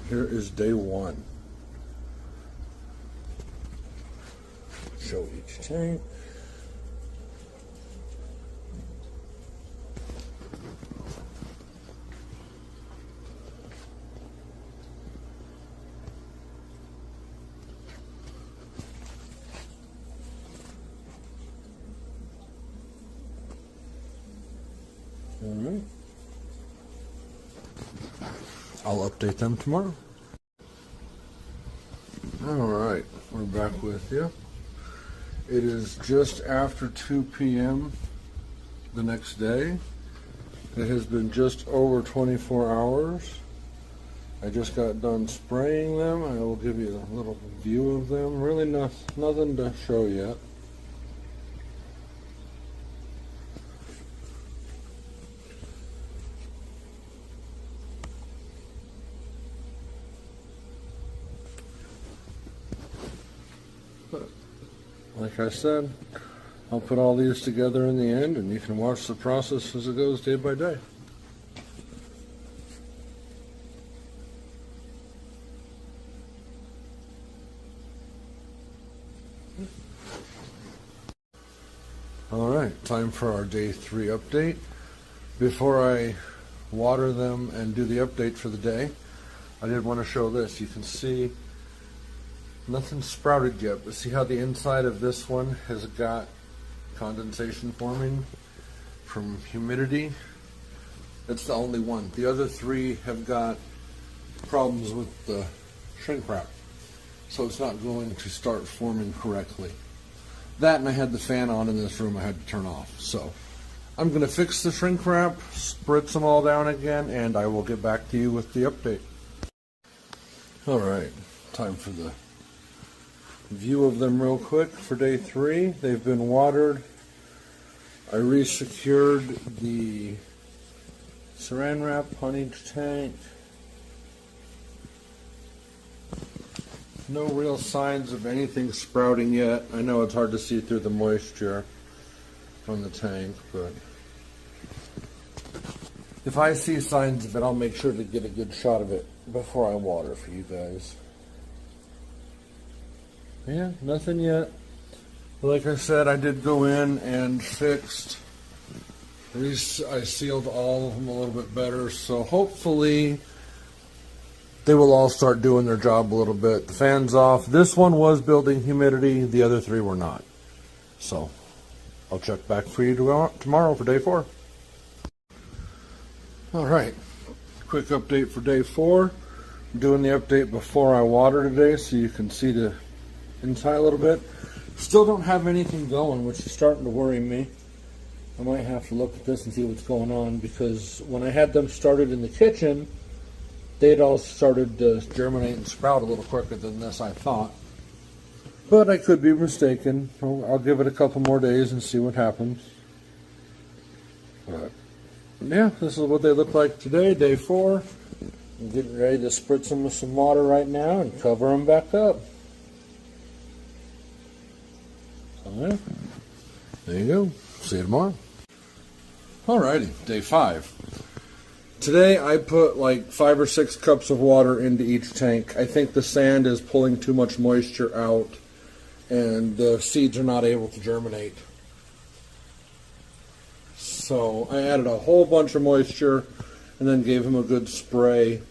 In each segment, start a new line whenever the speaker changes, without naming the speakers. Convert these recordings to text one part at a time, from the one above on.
here is day 1. Show each tank. All right. I'll update them tomorrow. All right, we're back with you. It is just after 2 p.m. the next day. It has been just over 24 hours. I just got done spraying them. I will give you a little view of them. Really nothing to show yet. Like I said, I'll put all these together in the end, and you can watch the process as it goes day by day. All right, time for our day 3 update. Before I water them and do the update for the day, I did want to show this. You can see nothing sprouted yet, but see how the inside of this one has got condensation forming from humidity? That's the only one. The other 3 have got problems with the shrink wrap, so it's not going to start forming correctly. That, and I had the fan on in this room I had to turn off. So I'm going to fix the shrink wrap, spritz them all down again, and I will get back to you with the update. All right, time for the view of them real quick for day 3. They've been watered. I resecured the saran wrap on each tank. No real signs of anything sprouting yet. I know it's hard to see through the moisture on the tank, but if I see signs of it, I'll make sure to get a good shot of it before I water for you guys. Yeah, nothing yet. Like I said, I did go in and fixed. I sealed all of them a little bit better, so hopefully they will all start doing their job a little bit. The fan's off. This one was building humidity. The other 3 were not. So I'll check back for you tomorrow for day 4. All right, quick update for day 4. I'm doing the update before I water today so you can see the inside a little bit. Still don't have anything going, which is starting to worry me. I might have to look at this and see what's going on, because when I had them started in the kitchen, they'd all started to germinate and sprout a little quicker than this, I thought. But I could be mistaken. I'll give it a couple more days and see what happens. But yeah, this is what they look like today, day 4. I'm getting ready to spritz them with some water right now and cover them back up. Yeah. There you go. See you tomorrow. Alrighty, day 5. Today I put like 5 or 6 cups of water into each tank. I think the sand is pulling too much moisture out and the seeds are not able to germinate. So I added a whole bunch of moisture and then gave them a good spray.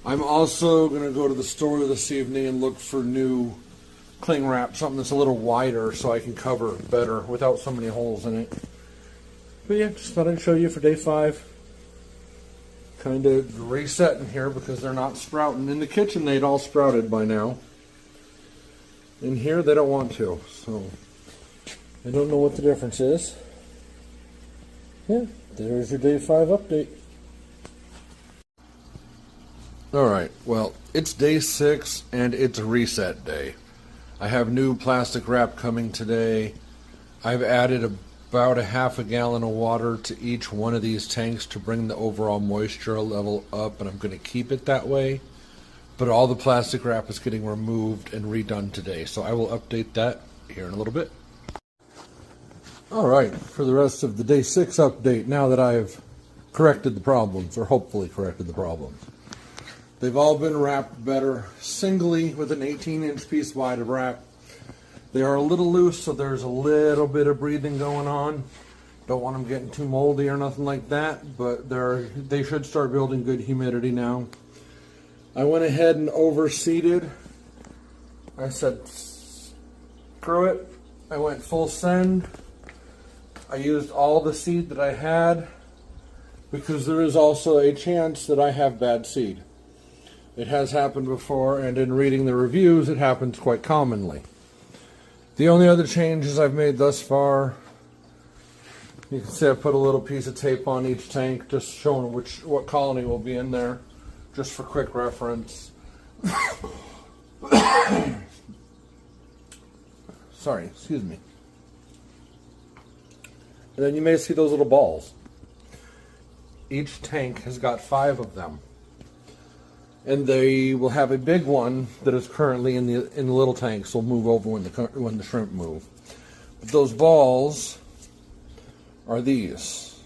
I'm also going to go to the store this evening and look for new cling wrap, something that's a little wider so I can cover better without so many holes in it. But yeah, just thought I'd show you for day 5. Kind of resetting here because they're not sprouting. In the kitchen they'd all sprouted by now. In here they don't want to, so I don't know what the difference is. Yeah, there's your day 5 update. Alright, well, it's day 6 and it's reset day. I have new plastic wrap coming today. I've added about a half a gallon of water to each one of these tanks to bring the overall moisture level up, and I'm going to keep it that way. But all the plastic wrap is getting removed and redone today, so I will update that here in a little bit. Alright, for the rest of the day 6 update, now that I've corrected the problems, or hopefully corrected the problems. They've all been wrapped better singly with an 18-inch piece wide of wrap. They are a little loose, so there's a little bit of breathing going on. Don't want them getting too moldy or nothing like that, but they should start building good humidity now. I went ahead and overseeded. I said, screw it. I went full send. I used all the seed that I had because there is also a chance that I have bad seed. It has happened before, and in reading the reviews, it happens quite commonly. The only other changes I've made thus far, you can see I put a little piece of tape on each tank, just showing what colony will be in there, just for quick reference. Sorry, excuse me. And then you may see those little balls. Each tank has got 5 of them. And they will have a big one that is currently in the little tanks. Will move over when the shrimp move. But those balls are these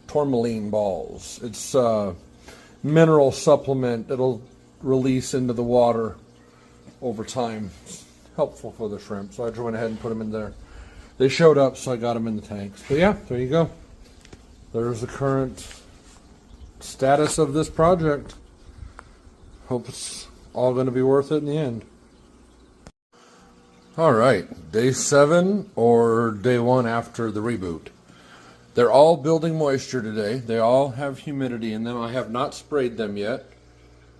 tourmaline balls. It's a mineral supplement that'll release into the water over time. It's helpful for the shrimp, so I just went ahead and put them in there. They showed up, so I got them in the tanks. But yeah, there you go. There's the current status of this project. Hope it's all going to be worth it in the end. All right, day 7 or day 1 after the reboot. They're all building moisture today. They all have humidity in them. I have not sprayed them yet.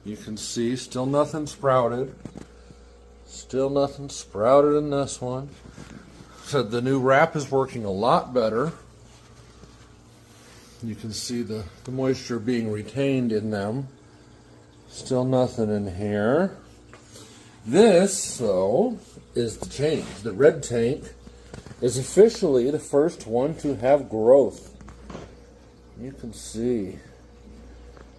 You can see still nothing sprouted. Still nothing sprouted in this one. So the new wrap is working a lot better. You can see the moisture being retained in them. Still nothing in here. This, though, is the change. The red tank is officially the first one to have growth. You can see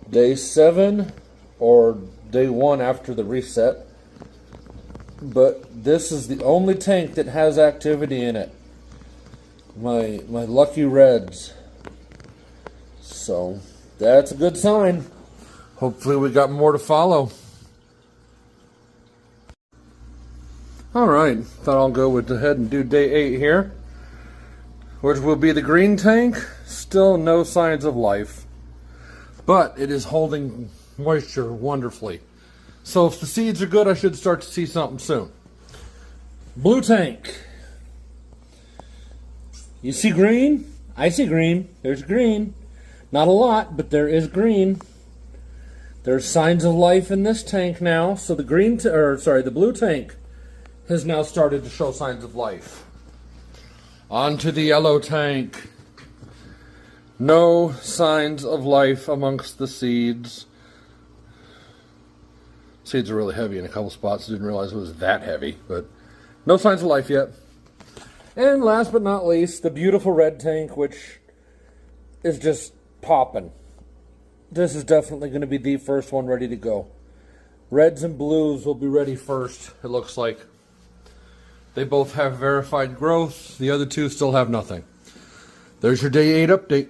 day 7 or day 1 after the reset. But this is the only tank that has activity in it. My lucky reds. So that's a good sign. Hopefully we got more to follow. Alright, thought I'll go ahead and do day 8 here, which will be the green tank. Still no signs of life, but it is holding moisture wonderfully. So if the seeds are good, I should start to see something soon. Blue tank. You see green? I see green. There's green. Not a lot, but there is green. There's signs of life in this tank now. So the the blue tank has now started to show signs of life. On to the yellow tank. No signs of life amongst the seeds. Seeds are really heavy in a couple spots. Didn't realize it was that heavy, but no signs of life yet. And last but not least, the beautiful red tank, which is just popping. This is definitely going to be the first one ready to go. Reds and blues will be ready first, it looks like. They both have verified growth. The other two still have nothing. There's your day 8 update.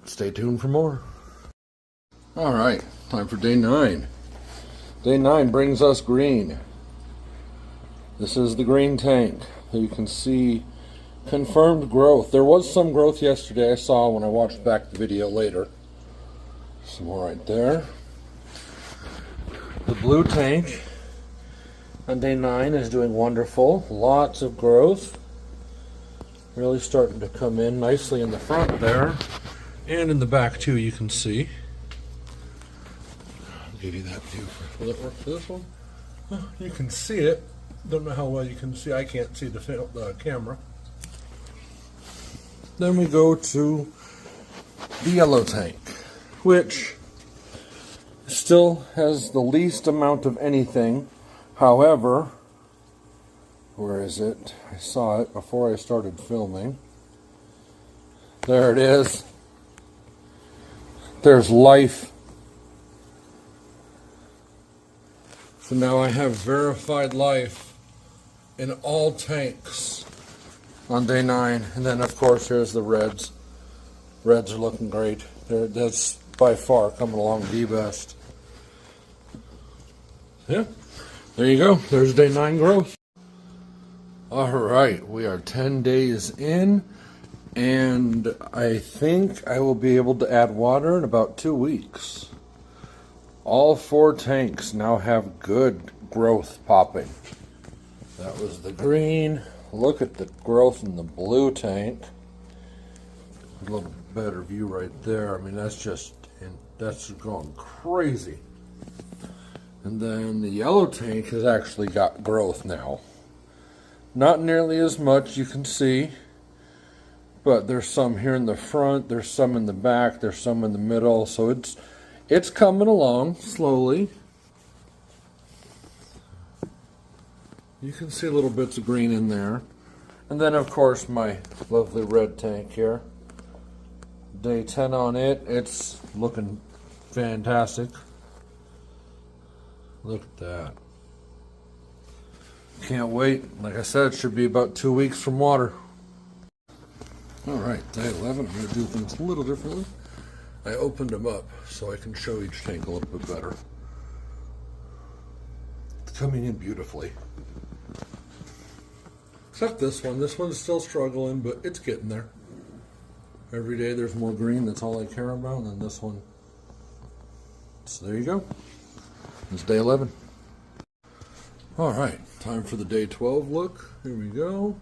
Stay tuned for more. All right, time for day 9. Day 9 brings us green. This is the green tank. You can see confirmed growth. There was some growth yesterday I saw when I watched back the video later. Some more right there. The blue tank on day 9 is doing wonderful. Lots of growth. Really starting to come in nicely in the front there. And in the back too, you can see. I'll give you that view. Will it work for this one? Well, you can see it. Don't know how well you can see. I can't see the camera. Then we go to the yellow tank, which still has the least amount of anything. However, where is it? I saw it before I started filming. There it is. There's life. So now I have verified life in all tanks on day 9. And then of course here's the reds. Reds are looking great. That's by far coming along the best. Yeah, there you go. There's day 9 growth. All right, we are 10 days in, and I think I will be able to add water in about 2 weeks. All 4 tanks now have good growth popping. That was the green. Look at the growth in the blue tank. A little better view right there. I mean, that's going crazy. And then the yellow tank has actually got growth now. Not nearly as much, you can see, but there's some here in the front, there's some in the back, there's some in the middle, so it's coming along slowly. You can see little bits of green in there. And then, of course, my lovely red tank here. Day 10 on it. It's looking fantastic. Look at that. Can't wait. Like I said, it should be about 2 weeks from water. Alright, day 11. I'm going to do things a little differently. I opened them up so I can show each tank a little bit better. It's coming in beautifully. Except this one. This one's still struggling, but it's getting there. Every day there's more green. That's all I care about. And then this one. So there you go. It's day 11. All right, time for the day 12 look. Here we go.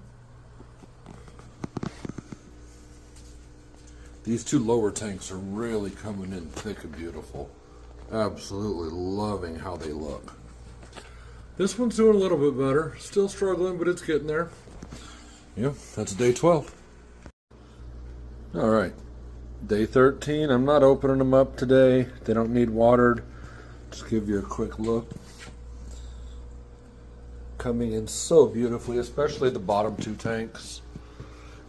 These 2 lower tanks are really coming in thick and beautiful. Absolutely loving how they look. This one's doing a little bit better. Still struggling, but it's getting there. Yeah, that's day 12. All right, day 13. I'm not opening them up today. They don't need watered. Just give you a quick look. Coming in so beautifully, especially the bottom 2 tanks.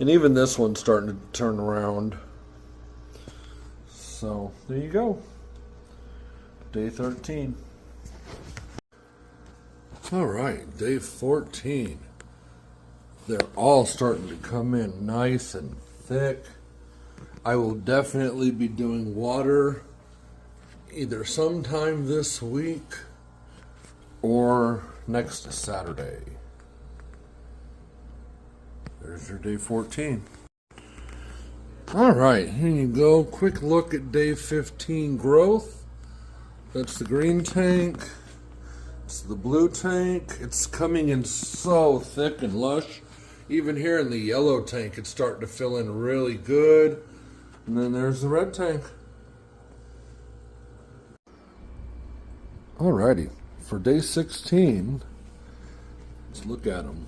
And even this one's starting to turn around. So, there you go. Day 13. All right, day 14. They're all starting to come in nice and thick. I will definitely be doing water either sometime this week or next Saturday. There's your day 14. All right, here you go. Quick look at day 15 growth. That's the green tank. It's the blue tank. It's coming in so thick and lush. Even here in the yellow tank, it's starting to fill in really good. And then there's the red tank. Alrighty, for day 16, let's look at them.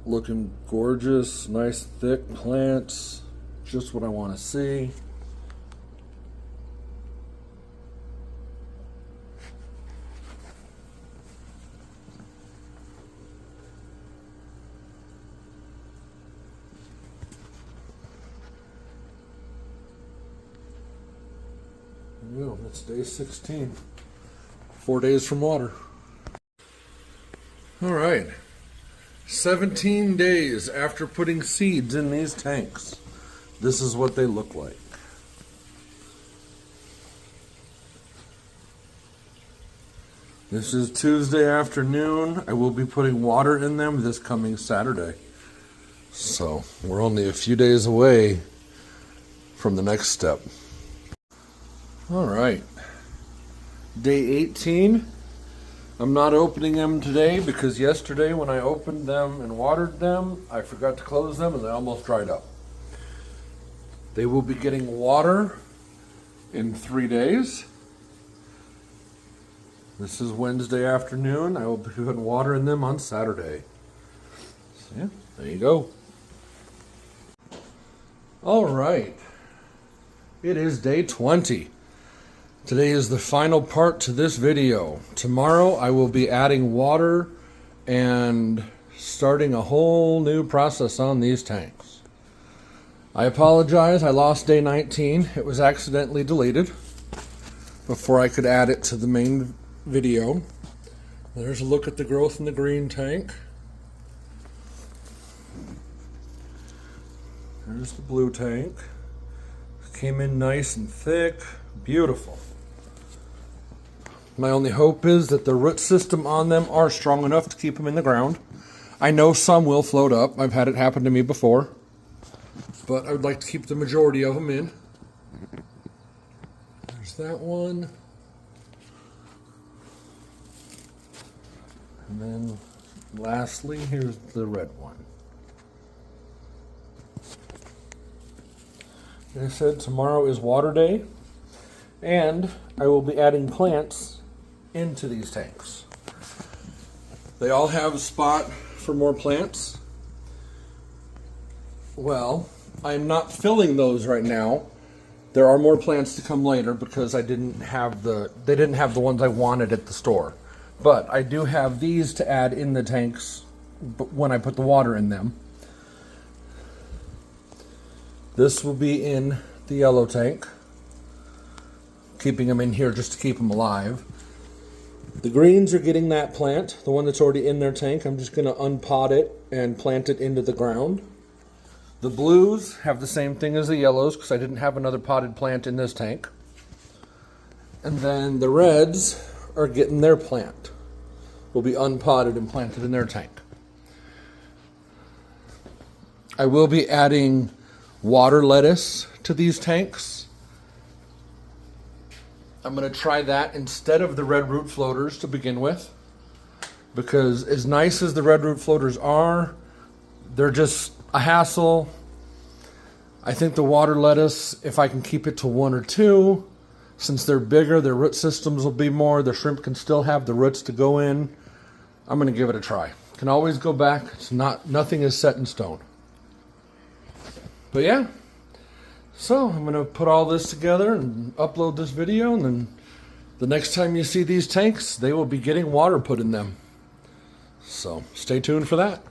Looking gorgeous, nice thick plants, just what I want to see. There we go, that's day 16. 4 days from water. All right. 17 days after putting seeds in these tanks, this is what they look like. This is Tuesday afternoon. I will be putting water in them this coming Saturday. So we're only a few days away from the next step. All right. Day 18. I'm not opening them today because yesterday when I opened them and watered them, I forgot to close them and they almost dried up. They will be getting water in 3 days. This is Wednesday afternoon. I will be putting water in them on Saturday. So yeah, there you go. All right. It is day 20. Today is the final part to this video. Tomorrow I will be adding water and starting a whole new process on these tanks. I apologize, I lost day 19. It was accidentally deleted before I could add it to the main video. There's a look at the growth in the green tank. There's the blue tank. Came in nice and thick, beautiful. My only hope is that the root system on them are strong enough to keep them in the ground. I know some will float up. I've had it happen to me before. But I would like to keep the majority of them in. There's that one. And then lastly, here's the red one. Like I said, tomorrow is water day, and I will be adding plants into these tanks. They all have a spot for more plants. Well, I'm not filling those right now. There are more plants to come later because they didn't have the ones I wanted at the store. But I do have these to add in the tanks when I put the water in them. This will be in the yellow tank, keeping them in here just to keep them alive. The greens are getting that plant, the one that's already in their tank. I'm just going to unpot it and plant it into the ground. The blues have the same thing as the yellows because I didn't have another potted plant in this tank. And then the reds are getting their plant. Will be unpotted and planted in their tank. I will be adding water lettuce to these tanks. I'm going to try that instead of the red root floaters to begin with, because as nice as the red root floaters are, they're just a hassle. I think the water lettuce, if I can keep it to 1 or 2, since they're bigger, their root systems will be more. The shrimp can still have the roots to go in. I'm going to give it a try. Can always go back. Nothing is set in stone. But yeah, so I'm going to put all this together and upload this video, and then the next time you see these tanks, they will be getting water put in them. So stay tuned for that.